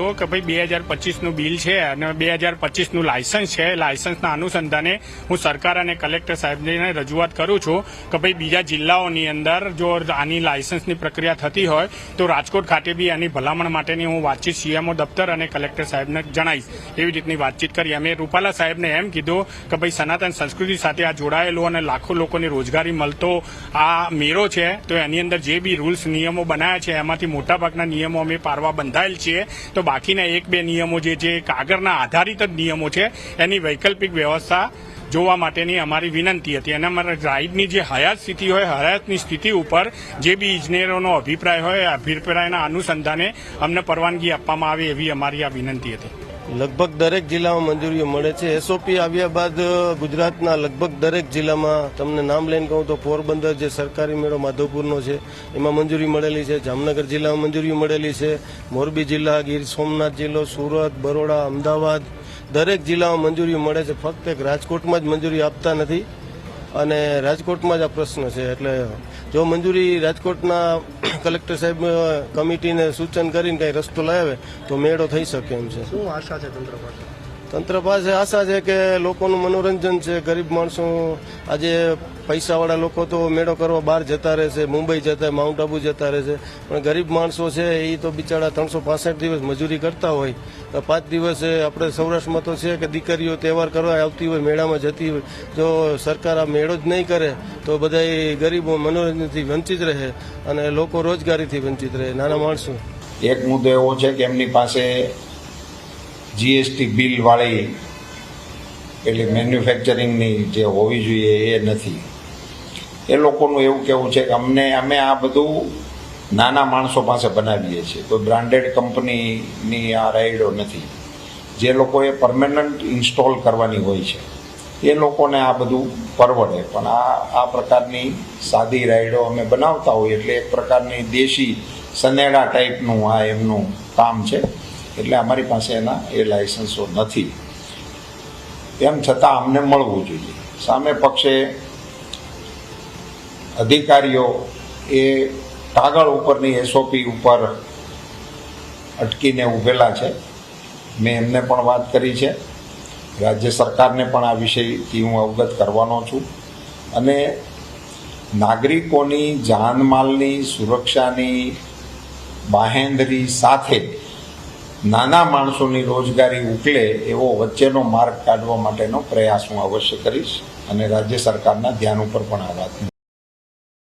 તો કે ભાઈ 2025નું બિલ છે અને 2025નું લાયસન્સ છે. લાયસન્સના અનુસંધાને હું સરકાર અને કલેક્ટર સાહેબને રજૂઆત કરું છું કે ભાઈ બીજા જિલ્લાઓની અંદર જો આની લાયસન્સની પ્રક્રિયા થતી હોય તો રાજકોટ ખાતે બી આની ભલામણ માટેની હું વાતચીત સીએમઓ દફતર અને કલેક્ટર સાહેબને જણાવીશ. એવી રીતની વાતચીત કરી. અમે રૂપાલા સાહેબને એમ કીધું કે ભાઈ સનાતન સંસ્કૃતિ સાથે આ જોડાયેલો અને લાખો લોકોને રોજગારી મળતો આ મેળો છે, તો એની અંદર જે બી રૂલ્સ નિયમો બનાવ્યા છે એમાંથી મોટાભાગના નિયમો અમે પારવા બંધાયેલ છીએ. તો બાકીના એક બે નિયમો જે છે કાગળના આધારિત જ નિયમો છે, એની વૈકલ્પિક વ્યવસ્થા જોવા માટેની અમારી વિનંતી હતી. અને અમારા રાઇડની જે હયાત સ્થિતિ હોય, હયાતની સ્થિતિ ઉપર જે બી ઇજનેરોનો અભિપ્રાય હોય, અભિપ્રાયના અનુસંધાને અમને પરવાનગી આપવામાં આવે એવી અમારી આ વિનંતી હતી. લગભગ દરેક જિલ્લામાં મંજૂરીઓ મળે છે. એસઓપી આવ્યા બાદ ગુજરાતના લગભગ દરેક જિલ્લામાં તમને નામ લઈને કહું તો પોરબંદર જે સરકારી મેળો માધવપુરનો છે એમાં મંજૂરી મળેલી છે. જામનગર જિલ્લામાં મંજૂરી મળેલી છે. મોરબી જિલ્લા, ગીર સોમનાથ જિલ્લો, સુરત, બરોડા, અમદાવાદ દરેક જિલ્લામાં મંજૂરી મળે છે. ફક્ત એક રાજકોટમાં જ મંજૂરી આપતા નથી અને રાજકોટમાં જ આ પ્રશ્ન છે. એટલે જો મંજૂરી રાજકોટના કલેક્ટર સાહેબ કમિટીને સૂચન કરીને કંઈ રસ્તો લાવે તો મેળો થઈ શકે એમ છે. શું આશા છે તંત્ર પાસે? તંત્ર પાસે આશા છે કે લોકોનું મનોરંજન છે. ગરીબ માણસો આજે પૈસાવાળા લોકો તો મેળો કરવા બહાર જતા રહે છે, મુંબઈ જતા, માઉન્ટ આબુ જતા રહે છે, પણ ગરીબ માણસો છે એ તો બિચારા 365 દિવસ મજૂરી કરતા હોય. 5 દિવસે આપણે સૌરાષ્ટ્રમાં તો છે કે દીકરીઓ તહેવાર કરવા આવતી હોય, મેળામાં જતી હોય. જો સરકાર આ મેળો જ નહીં કરે તો બધા ગરીબો મનોરંજનથી વંચિત રહે અને લોકો રોજગારીથી વંચિત રહે, નાના માણસો. એક મુદ્દો એવો છે કે એમની પાસે જીએસટી બિલ વાળી એટલે મેન્યુફેક્ચરિંગની જે હોવી જોઈએ એ નથી. એ લોકોનું એવું કહેવું છે કે અમે આ બધું નાના માણસો પાસે બનાવીએ છીએ, કોઈ બ્રાન્ડેડ કંપનીની આ રાઈડો નથી. જે લોકોએ પરમેનન્ટ ઇન્સ્ટોલ કરવાની હોય છે એ લોકોને આ બધું પરવડે, પણ આ પ્રકારની સાદી રાઈડો અમે બનાવતા હોઈએ એટલે એક પ્રકારની દેશી સનેડા ટાઈપનું આ એમનું કામ છે. એટલે અમારી પાસે એના એ લાયસન્સો નથી. તેમ છતાં અમને મળવું જોઈએ. સામે પક્ષે અધિકારીઓ એ કાગળ ઉપરની એસઓપી ઉપર અટકીને ઊભેલા છે. મેં એમને પણ વાત કરી છે. રાજ્ય સરકારને પણ આ વિષયથી હું અવગત કરવાનો છું. અને નાગરિકોની જાનમાલની સુરક્ષાની બાહેંધરી સાથે નાના માણસોની રોજગારી ઉકલે એવો વચ્ચેનો માર્ગ કાઢવા માટેનો પ્રયાસ હું અવશ્ય કરીશ અને રાજ્ય સરકારના ધ્યાન ઉપર પણ આ વાત